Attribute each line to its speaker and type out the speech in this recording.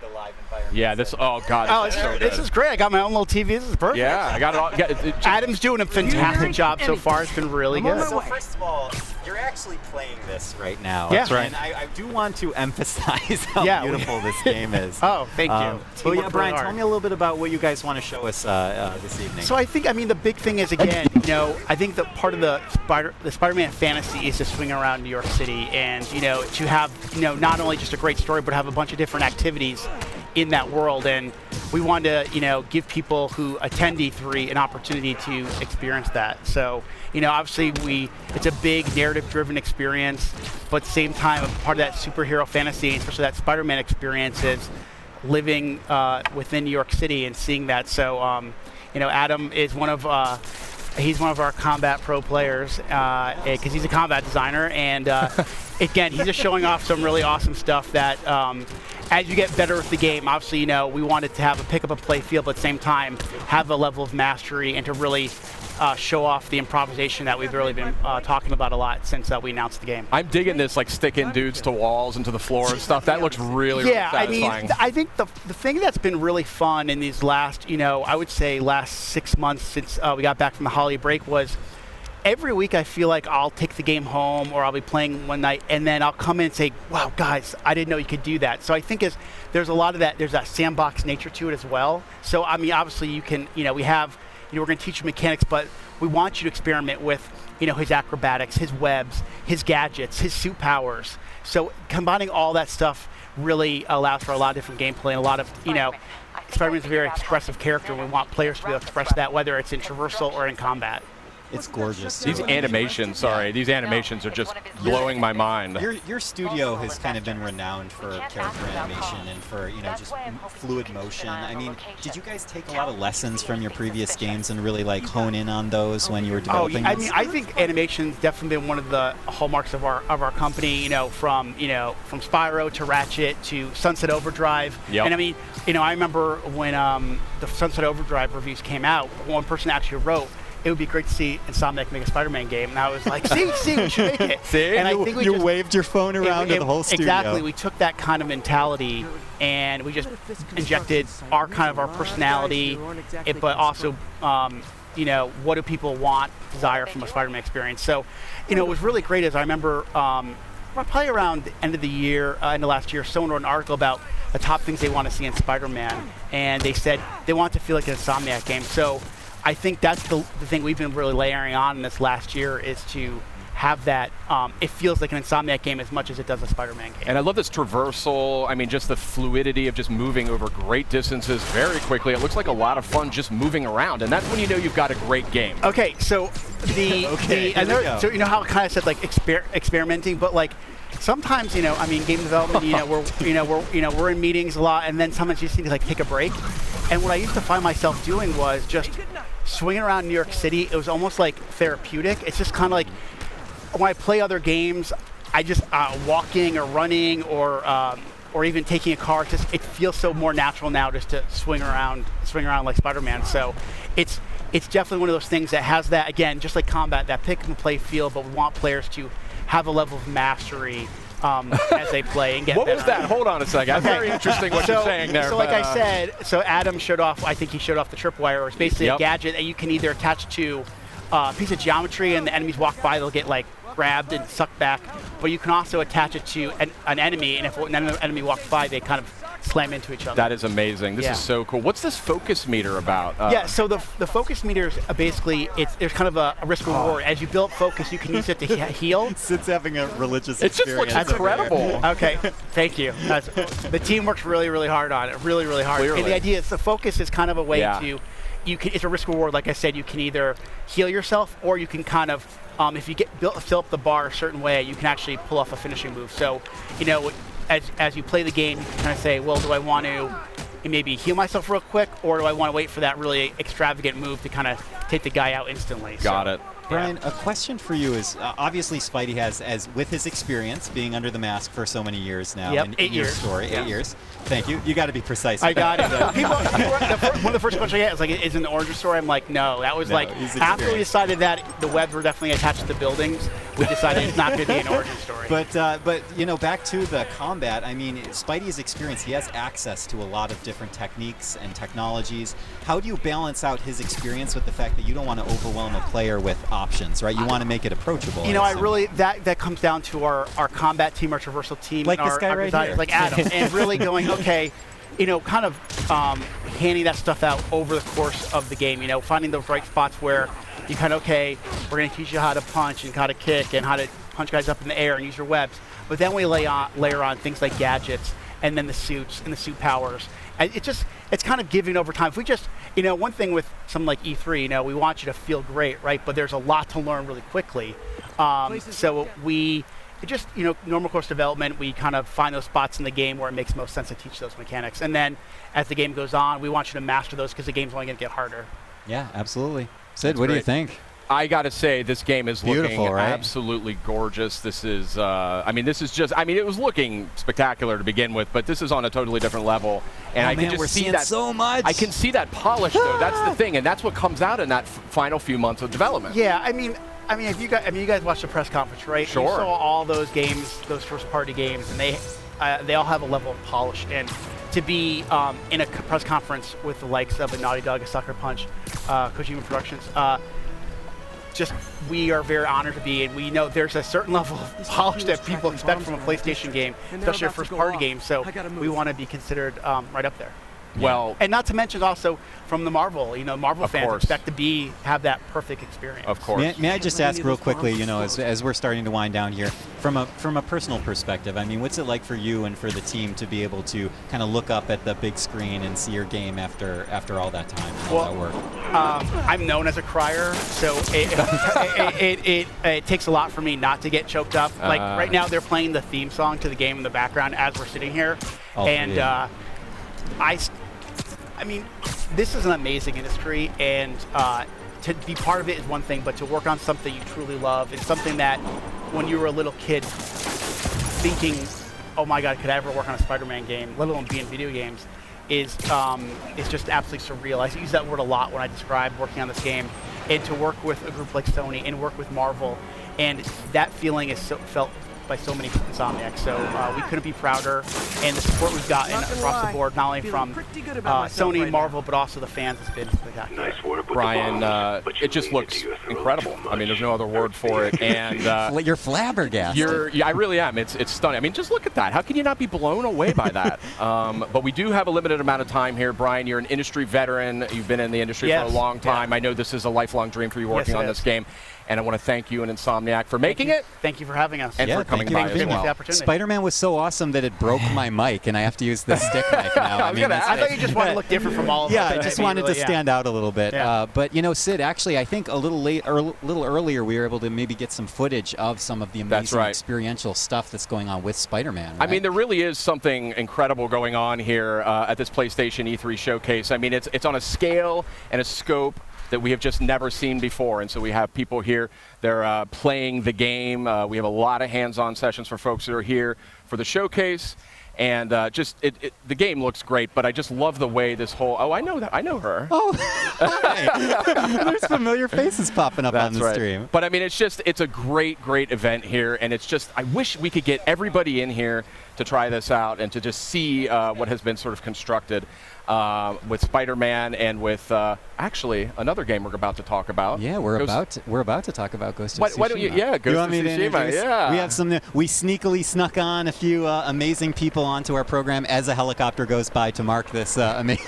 Speaker 1: of the live environment.
Speaker 2: Yeah, oh god.
Speaker 3: This is great. I got my own little TV. This is perfect.
Speaker 2: Yeah, I got it all.
Speaker 3: Adam's doing a fantastic job so far. It's been really good.
Speaker 1: So first of all, you're actually playing this right now.
Speaker 3: Yeah. That's
Speaker 1: right. And I do want to emphasize how beautiful this game is.
Speaker 3: Oh, thank you.
Speaker 1: But yeah, Brian, tell me a little bit about what you guys want to show us this evening.
Speaker 3: So I mean, the big thing is, again, I think that part of the Spider-Man fantasy is to swing around New York City and, to have, not only just a great story, but have a bunch of different activities in that world. And we wanted to, give people who attend E3 an opportunity to experience that. So, obviously it's a big narrative-driven experience, but at the same time, part of that superhero fantasy, especially that Spider-Man experience, is living within New York City and seeing that. So, Adam is one of our combat pro players because he's a combat designer, and again, he's just showing off some really awesome stuff that as you get better with the game, obviously, we wanted to have a pick up and play feel, but at the same time, have a level of mastery and to really show off the improvisation that we've really been talking about a lot since we announced the game.
Speaker 2: I'm digging this, like sticking dudes to walls and to the floor and stuff. That looks really satisfying.
Speaker 3: I mean, I think the thing that's been really fun in these last, I would say last 6 months since we got back from the holiday break was every week I feel like I'll take the game home or I'll be playing one night and then I'll come in and say, wow, guys, I didn't know you could do that. So I think there's a lot of that, there's that sandbox nature to it as well. So, I mean, obviously you can, we have, we're going to teach you mechanics, but we want you to experiment with, his acrobatics, his webs, his gadgets, his suit powers. So combining all that stuff really allows for a lot of different gameplay and a lot of, Spider-Man's a very expressive character, and we want players to be able to express that, whether it's in traversal or in combat.
Speaker 1: It's gorgeous.
Speaker 2: These animations, these animations are just blowing my mind.
Speaker 1: Your studio has kind of been renowned for character animation and for, just fluid motion. I mean, did you guys take a lot of lessons from your previous games and really like hone in on those when you were developing
Speaker 3: I mean, I think animation's definitely been one of the hallmarks of our company, from Spyro to Ratchet to Sunset Overdrive.
Speaker 2: Yep.
Speaker 3: And I mean, I remember when the Sunset Overdrive reviews came out, one person actually wrote, it would be great to see Insomniac make a Spider-Man game. And I was like, see, we should make it.
Speaker 2: See?
Speaker 3: And
Speaker 1: I think you waved your phone around to the whole studio.
Speaker 3: Exactly. We took that kind of mentality and we just injected our personality, but also, what do people want, desire from a Spider-Man experience. So, it was really great as I remember probably around the end of the year, end of last year, someone wrote an article about the top things they want to see in Spider-Man. And they said they want it to feel like an Insomniac game. So I think that's the thing we've been really layering on in this last year is to have that, it feels like an Insomniac game as much as it does a Spider-Man game.
Speaker 2: And I love this traversal, I mean, just the fluidity of just moving over great distances very quickly. It looks like a lot of fun just moving around, and that's when you've got a great game.
Speaker 3: Okay, so so how I kind of said like experimenting, but like sometimes, game development, we're in meetings a lot, and then sometimes you just need to like take a break. And what I used to find myself doing was just swinging around New York City. It was almost like therapeutic. It's just kind of like when I play other games, I just walking or running or even taking a car. It feels so more natural now just to swing around like Spider-Man. So it's definitely one of those things that has that, again, just like combat, that pick and play feel, but we want players to have a level of mastery as they play and get
Speaker 2: What
Speaker 3: better.
Speaker 2: was that? Hold on a second. That's very interesting what you're saying there.
Speaker 3: So like I said, Adam showed off, I think he showed off the tripwire. It's basically a gadget that you can either attach to a piece of geometry and the enemies walk by, they'll get like grabbed and sucked back. But you can also attach it to an enemy, and if an enemy walks by, they kind of slam into each other.
Speaker 2: That is amazing. This is so cool. What's this focus meter about?
Speaker 3: So the focus meter is basically, there's kind of a risk reward. As you build focus, you can use it to heal.
Speaker 1: Sid's having a religious
Speaker 2: experience. It just looks incredible.
Speaker 3: Okay, thank you. The team works really, really hard on it. Really, really hard.
Speaker 2: Clearly.
Speaker 3: And the idea is the focus is kind of a way to, it's a risk reward. Like I said, you can either heal yourself or you can kind of, if you fill up the bar a certain way, you can actually pull off a finishing move. So, as you play the game, you can kind of say, well, do I want to maybe heal myself real quick, or do I want to wait for that really extravagant move to kind of take the guy out instantly?
Speaker 2: Got it.
Speaker 1: Brian, a question for you is, obviously Spidey has, with his experience being under the mask for so many years now, in
Speaker 3: 8 years.
Speaker 1: Story, 8 years, Thank you. You got to be precise.
Speaker 3: I got it. One of the first questions I get is like, is it an origin story? I'm like, no. That was like after we decided that the webs were definitely attached to the buildings, we decided it's not going to be an origin story.
Speaker 1: But you know, back to the combat. I mean, Spidey's experience. He has access to a lot of different techniques and technologies. How do you balance out his experience with the fact that you don't want to overwhelm a player with options, right? You want to make it approachable.
Speaker 3: You know, I really that comes down to our combat team, our traversal team,
Speaker 1: like
Speaker 3: and
Speaker 1: this guy right here,
Speaker 3: like Adam, and really going, okay, you know, kind of handing that stuff out over the course of the game. You know, finding those right spots where you kind of, okay, we're going to teach you how to punch and how to kick and how to punch guys up in the air and use your webs. But then we layer on things like gadgets and then the suits and the suit powers. And it's kind of giving over time. If we just, you know, one thing with something like E3, you know, we want you to feel great, right? But there's a lot to learn really quickly. So we just, you know, normal course development, we kind of find those spots in the game where it makes most sense to teach those mechanics. And then as the game goes on, we want you to master those because the game's only going to get harder.
Speaker 1: Yeah, absolutely. Sid,
Speaker 2: That's
Speaker 1: what
Speaker 2: great.
Speaker 1: do you think?
Speaker 2: I got to say, this game is
Speaker 1: Beautiful,
Speaker 2: looking
Speaker 1: right?
Speaker 2: absolutely gorgeous. This is, I mean, this is just, I mean, it was looking spectacular to begin with, but this is on a totally different level. And I can just
Speaker 1: we're
Speaker 2: see
Speaker 1: seeing
Speaker 2: that
Speaker 1: so much.
Speaker 2: I can see that polish, though. That's the thing, and that's what comes out in that final few months of development.
Speaker 3: Yeah, I mean, if you guys watched the press conference, right?
Speaker 2: Sure.
Speaker 3: You saw all those games, those first-party games, and they all have a level of polish. And to be in a press conference with the likes of a Naughty Dog, a Sucker Punch, Kojima Productions, we are very honored to be, and we know there's a certain level of polish that people expect from a PlayStation game, especially a first-party game. So we want to be considered right up there.
Speaker 2: Well,
Speaker 3: and not to mention also from the Marvel, you know, Marvel
Speaker 2: Of
Speaker 3: fans
Speaker 2: course.
Speaker 3: expect to have that perfect experience.
Speaker 2: Of course.
Speaker 1: May I just ask real quickly, you know, as we're starting to wind down here, from a personal perspective, I mean, what's it like for you and for the team to be able to kind of look up at the big screen and see your game after all that time, all that work?
Speaker 3: I'm known as a crier, so it takes a lot for me not to get choked up. Like right now, they're playing the theme song to the game in the background as we're sitting here, and I mean, this is an amazing industry, and to be part of it is one thing, but to work on something you truly love is something that when you were a little kid thinking, oh my God, could I ever work on a Spider-Man game, let alone be in video games, is just absolutely surreal. I use that word a lot when I describe working on this game, and to work with a group like Sony and work with Marvel, and that feeling is felt by so many Insomniacs. So we couldn't be prouder, and the support we've gotten across the board, not only from Sony, Marvel, but also the fans has been spectacular.
Speaker 2: Brian, it just looks incredible. I mean, there's no other word for it. And
Speaker 1: you're flabbergasted.
Speaker 2: I really am. It's stunning. I mean, just look at that. How can you not be blown away by that? But we do have a limited amount of time here. Brian, you're an industry veteran. You've been in the industry for a long time. I know this is a lifelong dream for you working on this game. And I want to thank you and Insomniac for making it.
Speaker 3: Thank you for having us.
Speaker 2: And for coming by as well.
Speaker 1: Spider-Man was so awesome that it broke my mic, and I have to use this stick mic now.
Speaker 3: I thought you just wanted to look different from all of us.
Speaker 1: Yeah, I just wanted to stand out a little bit. But, you know, Sid, actually, I think a little earlier we were able to maybe get some footage of some of the amazing experiential stuff that's going on with Spider-Man. Right?
Speaker 2: I mean, there really is something incredible going on here at this PlayStation E3 showcase. I mean, it's on a scale and a scope that we have just never seen before. And so we have people here, they're playing the game. We have a lot of hands-on sessions for folks that are here for the showcase. And the game looks great, but I just love the way this whole, I know her.
Speaker 1: Oh, hi. There's familiar faces popping up on the stream.
Speaker 2: But I mean, it's a great event here. And it's just, I wish we could get everybody in here to try this out and to just see what has been sort of constructed with Spider-Man and with actually another game we're about to talk about.
Speaker 1: Yeah, we're about to talk about Ghost of Tsushima.
Speaker 2: Why don't you? Yeah, Ghost of Tsushima. Yeah,
Speaker 1: we have some. We sneakily snuck on a few amazing people onto our program as a helicopter goes by to mark this amazing.